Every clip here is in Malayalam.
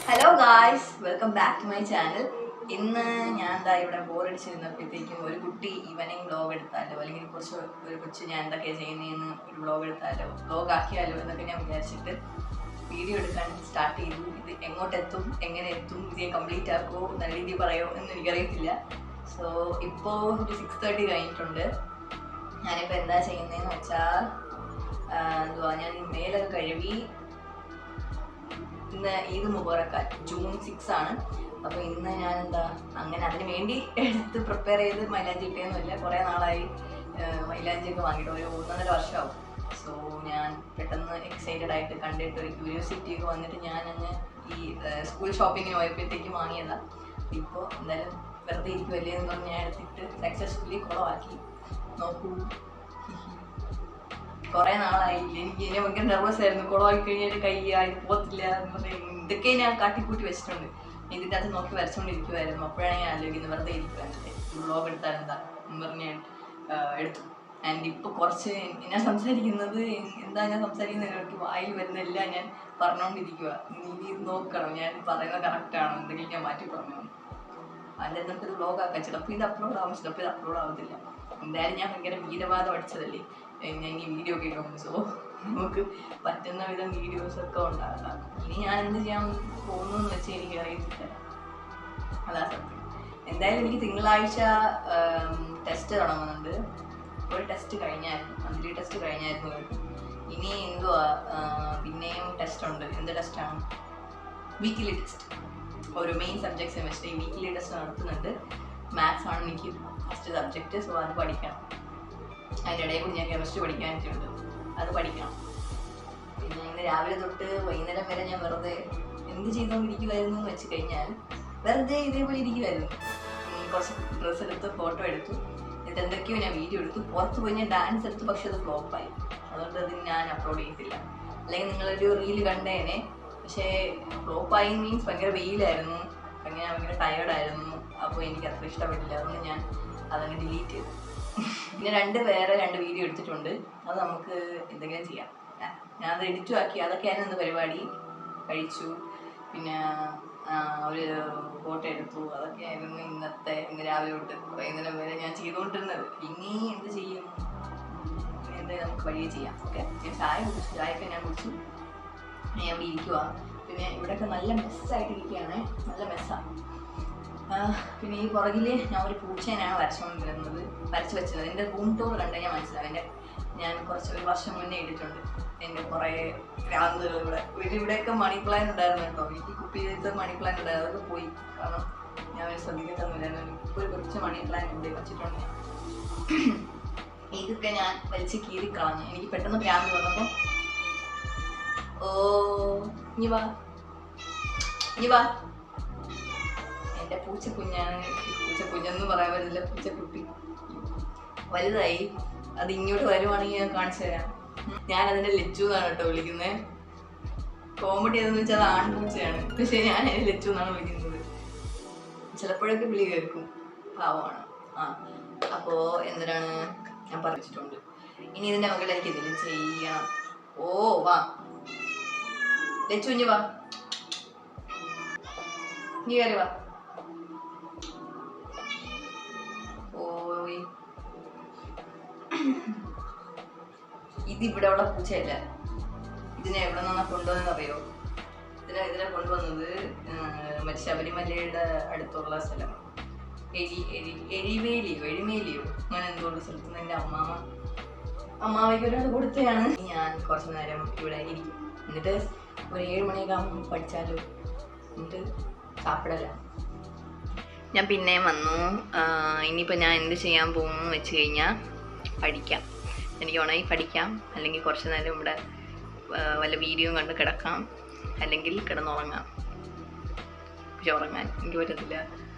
Hello guys, welcome back to my channel. ഇന്ന് ഞാൻ എന്താ ഇവിടെ ബോറടിച്ചിരുന്നപ്പോഴത്തേക്കും ഒരു കുട്ടി ഈവനിങ് വ്ലോഗ് എടുത്താലോ, അല്ലെങ്കിൽ ഒരു കൊച്ചു ഞാൻ എന്തൊക്കെയാണ് ചെയ്യുന്നതെന്ന് ഒരു വ്ലോഗ് എടുത്താലോ, വ്ലോഗ് ആക്കിയാലോ എന്നൊക്കെ ഞാൻ വിചാരിച്ചിട്ട് വീഡിയോ എടുക്കാൻ സ്റ്റാർട്ട് ചെയ്തു. ഇത് എങ്ങോട്ടെത്തും, എങ്ങനെ എത്തും, ഇത് കംപ്ലീറ്റ് ആക്കുമോ, നല്ല രീതിയിൽ പറയുമോ എന്ന് എനിക്കറിയത്തില്ല. സോ ഇപ്പോൾ ഒരു 6:30 കഴിഞ്ഞിട്ടുണ്ട്. ഞാനിപ്പോൾ എന്താ ചെയ്യുന്നതെന്ന് വെച്ചാൽ ഞാൻ മേലൊക്കെ കഴുകി. ഇന്ന് ഈദ് മുബാറക്കാറ്റ് June 6 ആണ്. അപ്പോൾ ഇന്ന് ഞാൻ അങ്ങനെ അതിന് വേണ്ടി എടുത്ത് പ്രിപ്പയർ ചെയ്ത് മൈലാഞ്ചി ഇട്ടേന്നുമില്ല. കുറേ നാളായി മൈലാഞ്ചിയൊക്കെ വാങ്ങിയിട്ട് ഒരു 1.5 വർഷമാവും. സോ ഞാൻ പെട്ടെന്ന് എക്സൈറ്റഡ് ആയിട്ട് കണ്ടിട്ട് ഒരു ക്യൂരിയോസിറ്റിയൊക്കെ വന്നിട്ട് ഞാനങ്ങ് ഈ സ്കൂൾ ഷോപ്പിങ്ങിന് പോയപ്പോഴത്തേക്കും വാങ്ങിയതാണ്. ഇപ്പോൾ എന്തായാലും വെറുതെ ഇരിക്കുമല്ലേ എന്ന് പറഞ്ഞ് ഞാൻ എടുത്തിട്ട് സക്സസ്ഫുള്ളി കുളമാക്കി. നോക്കൂ, കുറേ നാളായില്ല. എനിക്ക് ഇനി ഭയങ്കര നെർവസ് ആയിരുന്നു. കുളമാക്കി കഴിഞ്ഞാൽ കൈ ഇത് പോകത്തില്ല എന്ന് പറഞ്ഞാൽ ഇതൊക്കെ ഞാൻ കാട്ടിക്കൂട്ടി വെച്ചിട്ടുണ്ട്. ഇതിൻ്റെ അകത്ത് നോക്കി വരച്ചുകൊണ്ടിരിക്കുമായിരുന്നു. അപ്പോഴാണ് ഞാൻ ആലോചിക്കുന്നത് വെറുതെ ഇരിക്കുവായിരുന്നു, വ്ലോഗ് എടുത്താൽ എന്താ എന്ന് പറഞ്ഞ് എടുത്തു. ആൻഡ് ഇപ്പോൾ കുറച്ച് ഞാൻ സംസാരിക്കുന്നത് ഞാൻ സംസാരിക്കുന്നത് എനിക്ക് വായിൽ വരുന്നതെല്ലാം ഞാൻ പറഞ്ഞുകൊണ്ടിരിക്കുക. ഇനി ഇത് നോക്കണം, ഞാൻ പറയുന്നത് കറക്റ്റാണോ, എന്തെങ്കിലും ഞാൻ മാറ്റി പറഞ്ഞു. അതിൻ്റെ നമുക്കിത് വ്ലോഗ് ആക്കാം. ചിലപ്പോൾ ഇത് അപ്ലോഡ് ആവും, ചിലപ്പോൾ ഇത് അപ്ലോഡ് ആവത്തില്ല. എന്തായാലും ഞാൻ ഭയങ്കര വീരവാദം അടിച്ചതല്ലേ, ഞാൻ ഈ വീഡിയോ കേൾക്കും. സോ നമുക്ക് പറ്റുന്ന വിധം വീഡിയോസൊക്കെ ഉണ്ടാകാം. ഇനി ഞാൻ എന്ത് ചെയ്യാൻ പോകുന്നു എന്ന് വെച്ചാൽ എനിക്ക് അറിയത്തില്ല, അതാ സത്യം. എന്തായാലും എനിക്ക് തിങ്കളാഴ്ച ടെസ്റ്റ് തുടങ്ങുന്നുണ്ട്. ഒരു ടെസ്റ്റ് കഴിഞ്ഞായിരുന്നു, മന്ത്ലി ടെസ്റ്റ് കഴിഞ്ഞായിരുന്നു. ഇനി പിന്നെയും ടെസ്റ്റ് ഉണ്ട്. എന്ത് ടെസ്റ്റാണ്? Weekly test. ഒരു മെയിൻ സബ്ജക്ട്സ് വെച്ചിട്ട് ഈ വീക്കിലി ടെസ്റ്റ് നടത്തുന്നുണ്ട്. മാത്സ് ആണ് എനിക്ക് ഫസ്റ്റ് സബ്ജക്റ്റ്. സോ അത് പഠിക്കണം. അതിൻ്റെ ഇടയിൽ കൂടി ഞാൻ കെമിസ്ട്രി പഠിക്കാനായിട്ടുണ്ട്, അത് പഠിക്കണം. പിന്നെ ഇന്ന് രാവിലെ തൊട്ട് വൈകുന്നേരം വരെ ഞാൻ വെറുതെ എന്ത് ചെയ്തുകൊണ്ടിരിക്കുമായിരുന്നു എന്ന് വെച്ച് കഴിഞ്ഞാൽ വെറുതെ ഇതേപോലെ ഇരിക്കുമായിരുന്നു. കുറച്ച് ഡ്രസ്സ് എടുത്ത് ഫോട്ടോ എടുത്തു, എന്നിട്ട് എന്തൊക്കെയോ ഞാൻ വീഡിയോ എടുത്തു. പുറത്ത് പോയി ഞാൻ ഡാൻസ് എടുത്തു, പക്ഷെ അത് ഫ്ലോപ്പായി. അതുകൊണ്ട് അത് ഞാൻ അപ്ലോഡ് ചെയ്തില്ല. അല്ലെങ്കിൽ നിങ്ങളൊരു റീല് കണ്ടേനെ. പക്ഷേ ഫ്ലോപ്പായി മീൻസ് ഭയങ്കര വെയിലായിരുന്നു, ഭയങ്കര ടയേർഡായിരുന്നു. അപ്പോൾ എനിക്ക് അത്ര ഇഷ്ടപ്പെട്ടില്ല. അതുകൊണ്ട് ഞാൻ അതങ്ങ് ഡിലീറ്റ് ചെയ്തു. പിന്നെ വേറെ രണ്ട് വീഡിയോ എടുത്തിട്ടുണ്ട്. അത് നമുക്ക് എന്തെങ്കിലും ചെയ്യാം. ഞാനത് എഡിറ്റും ആക്കി. അതൊക്കെയായിരുന്നു ഇന്ന് പരിപാടി. കഴിച്ചു, പിന്നെ ഒരു ഫോട്ടോ എടുത്തു. അതൊക്കെയായിരുന്നു ഇന്ന് രാവിലെ തൊട്ട് വൈകുന്നേരം വരെ ഞാൻ ചെയ്തുകൊണ്ടിരുന്നത്. ഇനി എന്ത് ചെയ്യും, നമുക്ക് വഴിയെ ചെയ്യാം. ഓക്കെ, ഞാൻ ചായയൊക്കെ ഞാൻ കുടിച്ചു. ഞാൻ ഇവിടെ ഇരിക്കുക. പിന്നെ ഇവിടെയൊക്കെ നല്ല മെസ്സായിട്ട് ഇരിക്കുകയാണ്, നല്ല മെസ്സാണ്. പിന്നെ ഈ പുറകിൽ ഞാൻ ഒരു പൂച്ചേനാണ് വരച്ചു വെച്ചത്. എൻ്റെ റൂം ടൂർ കണ്ടു ഞാൻ മനസ്സിലാവും. ഞാൻ ഒരു വർഷം മുന്നേ ഇട്ടിട്ടുണ്ട് എൻ്റെ കുറേ ഭ്രാന്തുകൾ. ഇവിടെയൊക്കെ മണി പ്ലാന്റ് ഉണ്ടായിരുന്നു കേട്ടോ. എനിക്ക് കുപ്പി ചെയ്ത മണി പ്ലാന്റ് ഉണ്ടായിരുന്നു, അതൊക്കെ പോയി. കാരണം ഞാൻ ശ്രദ്ധിക്കത്തൊന്നുമില്ലായിരുന്നു. ഇപ്പോൾ ഒരു കുറച്ച് മണി പ്ലാന്റ് ഉണ്ട് വെച്ചിട്ടുണ്ട്. ഇതൊക്കെ ഞാൻ വലിച്ച് കീറിക്കളഞ്ഞു. എനിക്ക് പെട്ടെന്ന് ഭ്രാന്ത് വന്നപ്പോൾ ഇനി വാ എൻ്റെ പൂച്ചക്കുഞ്ഞാണ്. പൂച്ചക്കുഞ്ഞെന്ന് പറയാൻ പറ്റില്ല, പൂച്ചക്കുട്ടി വലുതായി. അത് ഇങ്ങോട്ട് വരുവാണെങ്കിൽ ഞാൻ കാണിച്ചു തരാം. ഞാനതിൻ്റെ ലച്ചു എന്നാണ് കേട്ടോ വിളിക്കുന്നത്. കോമഡി ഏതെന്ന് വെച്ചാൽ അത് ആൺപൂച്ചയാണ്, പക്ഷേ ഞാൻ അതിനെ ലച്ചു എന്നാണ് വിളിക്കുന്നത്. ചിലപ്പോഴൊക്കെ വിളി കേൾക്കും, പാവമാണ്. അപ്പോൾ എന്തിനാണ് ഞാൻ പറഞ്ഞിട്ടുണ്ട്. ഇനി ഇതിൻ്റെ മകളിലേക്ക് എന്തെങ്കിലും ചെയ്യണം. വാ ലച്ചു, ഇഞ്ഞി വാ, നീ കയറി വാ. ഇതിവിടെ ഉള്ള പൂച്ചയല്ല. ഇതിനെ എവിടെ നിന്നാണ് കൊണ്ടുവന്നെന്ന് അറിയോ? ഇതിനെ കൊണ്ടുവന്നത് മറ്റേ ശബരിമലയുടെ അടുത്തുള്ള സ്ഥലം, എഴിമേലിയോ അങ്ങനെ എന്തോള്ള സ്ഥലത്ത് നിന്ന് എൻ്റെ അമ്മാവയ്ക്ക് ഒരാൾ കൊടുത്തതാണ്. ഞാൻ കുറച്ച് നേരം ഇവിടെ ഇരിക്കും. എന്നിട്ട് ഒരു 7 മണിയൊക്കെ ആകുമ്പോൾ പഠിച്ചാലോ, എന്നിട്ട് സാപ്പിടല. ഞാൻ പിന്നെയും വന്നു. ഇനിയിപ്പോൾ ഞാൻ എന്ത് ചെയ്യാൻ പോകുമെന്ന് വെച്ച് കഴിഞ്ഞാൽ പഠിക്കാം. എനിക്ക് വേണമെങ്കിൽ പഠിക്കാം, അല്ലെങ്കിൽ കുറച്ച് നേരം ഇവിടെ വല്ല വീഡിയോ കണ്ട് കിടക്കാം, അല്ലെങ്കിൽ കിടന്നുറങ്ങാം. പക്ഷെ ഉറങ്ങാൻ എനിക്ക് പറ്റത്തില്ല.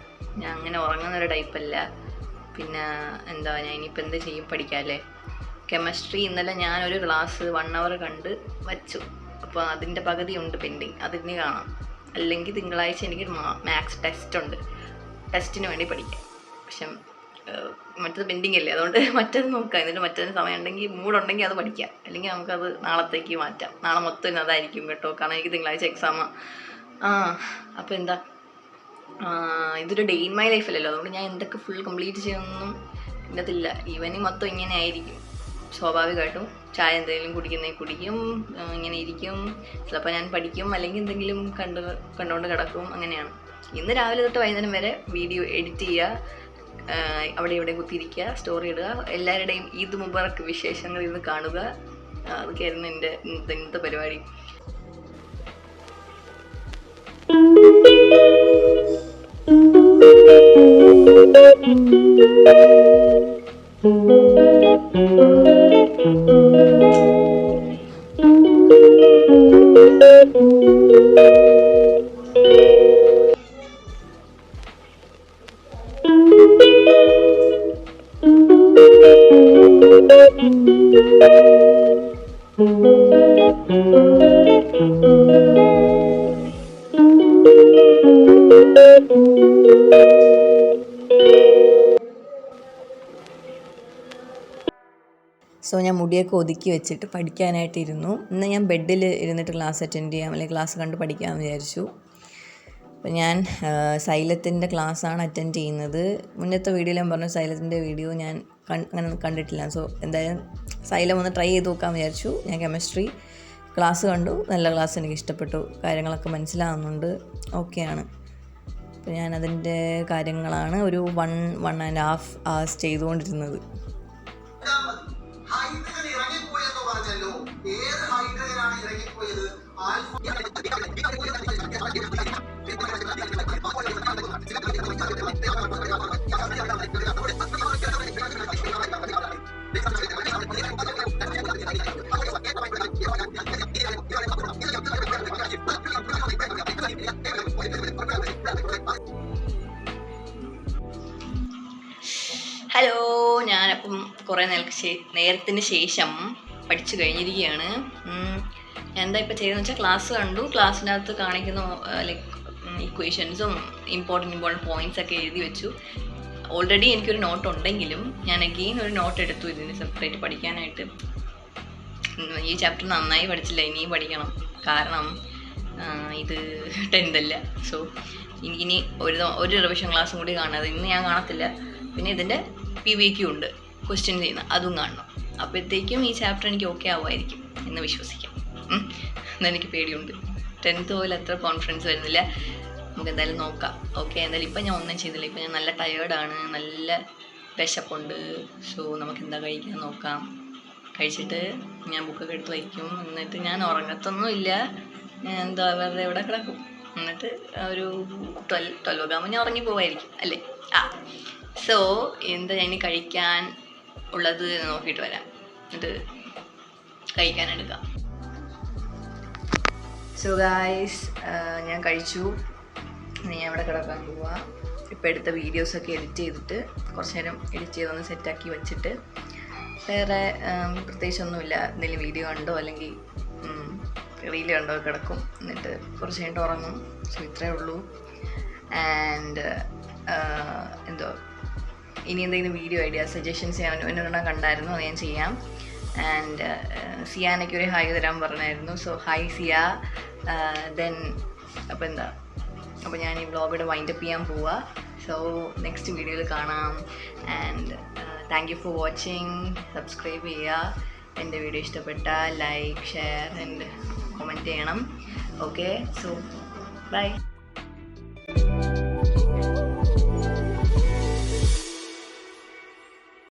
ഞാൻ അങ്ങനെ ഉറങ്ങുന്നൊരു ടൈപ്പല്ല. പിന്നെ ഞാൻ ഇനിയിപ്പോൾ എന്ത് ചെയ്യും, പഠിക്കാമല്ലേ. കെമിസ്ട്രി ഇന്നലെ ഞാനൊരു ക്ലാസ് 1 hour കണ്ട് വച്ചു. അപ്പോൾ അതിൻ്റെ പകുതി ഉണ്ട് പെൻഡിങ്, അതിന് കാണാം. അല്ലെങ്കിൽ തിങ്കളാഴ്ച എനിക്ക് മാത്സ് ടെസ്റ്റ് ഉണ്ട്, ടെസ്റ്റിന് വേണ്ടി പഠിക്കാം. പക്ഷെ മറ്റത് പെൻഡിങ് അല്ലേ, അതുകൊണ്ട് മറ്റത് നോക്കാം. എന്നിട്ട് മറ്റതിന് സമയം ഉണ്ടെങ്കിൽ മൂടുണ്ടെങ്കിൽ അത് പഠിക്കാം, അല്ലെങ്കിൽ നമുക്കത് നാളത്തേക്ക് മാറ്റാം. നാളെ മൊത്തം അതായിരിക്കും കേട്ടോ, കാരണം എനിക്ക് തിങ്കളാഴ്ച എക്സാമാണ്. അപ്പോൾ എന്താ, ഇതൊരു ഡേ ഇൻ മൈ ലൈഫല്ലല്ലോ, അതുകൊണ്ട് ഞാൻ എന്തൊക്കെ ഫുൾ കംപ്ലീറ്റ് ചെയ്യണമെന്നും ഇന്നത്തില്ല. ഈവനിങ് മൊത്തം ഇങ്ങനെ ആയിരിക്കും സ്വാഭാവികമായിട്ടും. ചായ എന്തെങ്കിലും കുടിക്കും, ഇങ്ങനെ ഇരിക്കും, ചിലപ്പോൾ ഞാൻ പഠിക്കും, അല്ലെങ്കിൽ എന്തെങ്കിലും കണ്ടുകൊണ്ട് കിടക്കും. അങ്ങനെയാണ്. ഇന്ന് രാവിലെ തൊട്ട് വൈകുന്നേരം വരെ വീഡിയോ എഡിറ്റ് ചെയ്യുക, അവിടെ ഇവിടെ കുത്തിയിരിക്കുക, സ്റ്റോറി ഇടുക, എല്ലാവരുടെയും ഈദ് മുബാറക്ക് വിശേഷങ്ങൾ ഇന്ന് കാണുക. അതൊക്കെയായിരുന്നു എൻ്റെ ഇന്നത്തെ പരിപാടി. സോ ഞാൻ മുടിയൊക്കെ ഒതുക്കി വെച്ചിട്ട് പഠിക്കാനായിട്ടിരുന്നു. ഇന്ന് ഞാൻ ബെഡിൽ ഇരുന്നിട്ട് ക്ലാസ് അറ്റൻഡ് ചെയ്യാം, അല്ലെങ്കിൽ ക്ലാസ് കണ്ട് പഠിക്കാമെന്ന് വിചാരിച്ചു. അപ്പോൾ ഞാൻ സൈലത്തിൻ്റെ ക്ലാസ്സാണ് അറ്റൻഡ് ചെയ്യുന്നത്. മുന്നത്തെ വീഡിയോയിൽ ഞാൻ പറഞ്ഞു സൈലത്തിൻ്റെ വീഡിയോ ഞാൻ അങ്ങനെ കണ്ടിട്ടില്ല. സോ എന്തായാലും സൈലം ഒന്ന് ട്രൈ ചെയ്ത് നോക്കാമെന്ന് വിചാരിച്ചു. ഞാൻ കെമിസ്ട്രി ക്ലാസ് കണ്ടു, നല്ല ക്ലാസ്, എനിക്ക് ഇഷ്ടപ്പെട്ടു, കാര്യങ്ങളൊക്കെ മനസ്സിലാവുന്നുണ്ട്, ഓക്കെയാണ്. അപ്പോൾ ഞാൻ അതിൻ്റെ കാര്യങ്ങളാണ് ഒരു 1.5 hours ചെയ്തുകൊണ്ടിരുന്നത്. ഹലോ, ഞാനപ്പം കുറേ നേരത്തിന് ശേഷം പഠിച്ചു കഴിഞ്ഞിരിക്കുകയാണ്. ഞാൻ എന്താ ഇപ്പോൾ ചെയ്തതെന്ന് വെച്ചാൽ ക്ലാസ് കണ്ടു, ക്ലാസ്സിനകത്ത് കാണിക്കുന്ന ലൈക്ക് ഇക്വേഷൻസും ഇമ്പോർട്ടൻറ്റ് പോയിൻറ്റ്സ് ഒക്കെ എഴുതി വെച്ചു. ഓൾറെഡി എനിക്കൊരു നോട്ട് ഉണ്ടെങ്കിലും ഞാൻ അഗെയിൻ ഒരു നോട്ട് എടുത്തു ഇതിന് സെപ്പറേറ്റ് പഠിക്കാനായിട്ട്. ഈ ചാപ്റ്റർ നന്നായി പഠിച്ചില്ല, ഇനിയും പഠിക്കണം, കാരണം ഇത് 10th അല്ല. സോ ഇനി ഒരു റിവിഷൻ ക്ലാസ്സും കൂടി കാണാതെ ഇന്ന് ഞാൻ കാണത്തില്ല. പിന്നെ ഇതിൻ്റെ PVQ ഉണ്ട്, ക്വസ്റ്റ്യൻ ചെയ്യുന്ന, അതും കാണണം. അപ്പോഴത്തേക്കും ഈ ചാപ്റ്റർ എനിക്ക് ഓക്കെ ആവുമായിരിക്കും എന്ന് വിശ്വസിക്കാം. എന്നെനിക്ക് പേടിയുണ്ട്. 10th പോലെ അത്ര കോൺഫിഡൻസ് വരുന്നില്ല. നമുക്ക് എന്തായാലും നോക്കാം. ഓക്കെ, എന്തായാലും ഇപ്പം ഞാൻ ഒന്നും ചെയ്തില്ല. ഇപ്പം ഞാൻ നല്ല ടയേർഡാണ്, നല്ല വിശപ്പുണ്ട്. സോ നമുക്ക് എന്താ കഴിക്കാൻ നോക്കാം. കഴിച്ചിട്ട് ഞാൻ ബുക്കൊക്കെ എടുത്ത് വയ്ക്കും. എന്നിട്ട് ഞാൻ ഉറങ്ങത്തൊന്നുമില്ല, എന്താ വെറുതെ ഇവിടെ കിടക്കും. എന്നിട്ട് ഒരു 12 ആകുമ്പോൾ ഞാൻ ഉറങ്ങി പോവായിരിക്കും അല്ലേ. സോ എന്താ ഞാൻ കഴിക്കാൻ ഉള്ളത് നോക്കിയിട്ട് വരാം, എന്നിട്ട് കഴിക്കാനെടുക്കാം. സോ ഗായ്സ്, ഞാൻ കഴിച്ചു. ഞാൻ ഇവിടെ കിടക്കാൻ പോവാ. ഇപ്പോൾ എടുത്ത വീഡിയോസൊക്കെ എഡിറ്റ് ചെയ്തിട്ട് കുറച്ച് നേരം എഡിറ്റ് ചെയ്തൊന്ന് സെറ്റാക്കി വെച്ചിട്ട്, വേറെ പ്രത്യേകിച്ചൊന്നുമില്ല. എന്തെങ്കിലും വീഡിയോ കണ്ടോ അല്ലെങ്കിൽ റീല് കണ്ടോ കിടക്കും. എന്നിട്ട് കുറച്ച് കഴിഞ്ഞിട്ട് ഉറങ്ങും. സോ ഇത്രയേ ഉള്ളൂ. ആൻഡ് എന്തോ ഇനി എന്തെങ്കിലും വീഡിയോ ഐഡിയ സജഷൻസ് ഞാൻ എന്നോട് കണ്ടായിരുന്നു, അത് ഞാൻ ചെയ്യാം. ആൻഡ് സിയാനയ്ക്ക് ഒരു ഹായ് തരാൻ പറഞ്ഞായിരുന്നു. സോ ഹായ് സിയ. ദെൻ അപ്പോൾ ഞാൻ ഈ വ്ളോഗ് വൈൻഡപ്പ് ചെയ്യാൻ പോവുക. സോ നെക്സ്റ്റ് വീഡിയോയിൽ കാണാം. And thank you for watching. Subscribe ചെയ്യുക. എൻ്റെ വീഡിയോ ഇഷ്ടപ്പെട്ടാൽ ലൈക്ക്, ഷെയർ ആൻഡ് കമൻറ്റ് ചെയ്യണം. Okay, so by.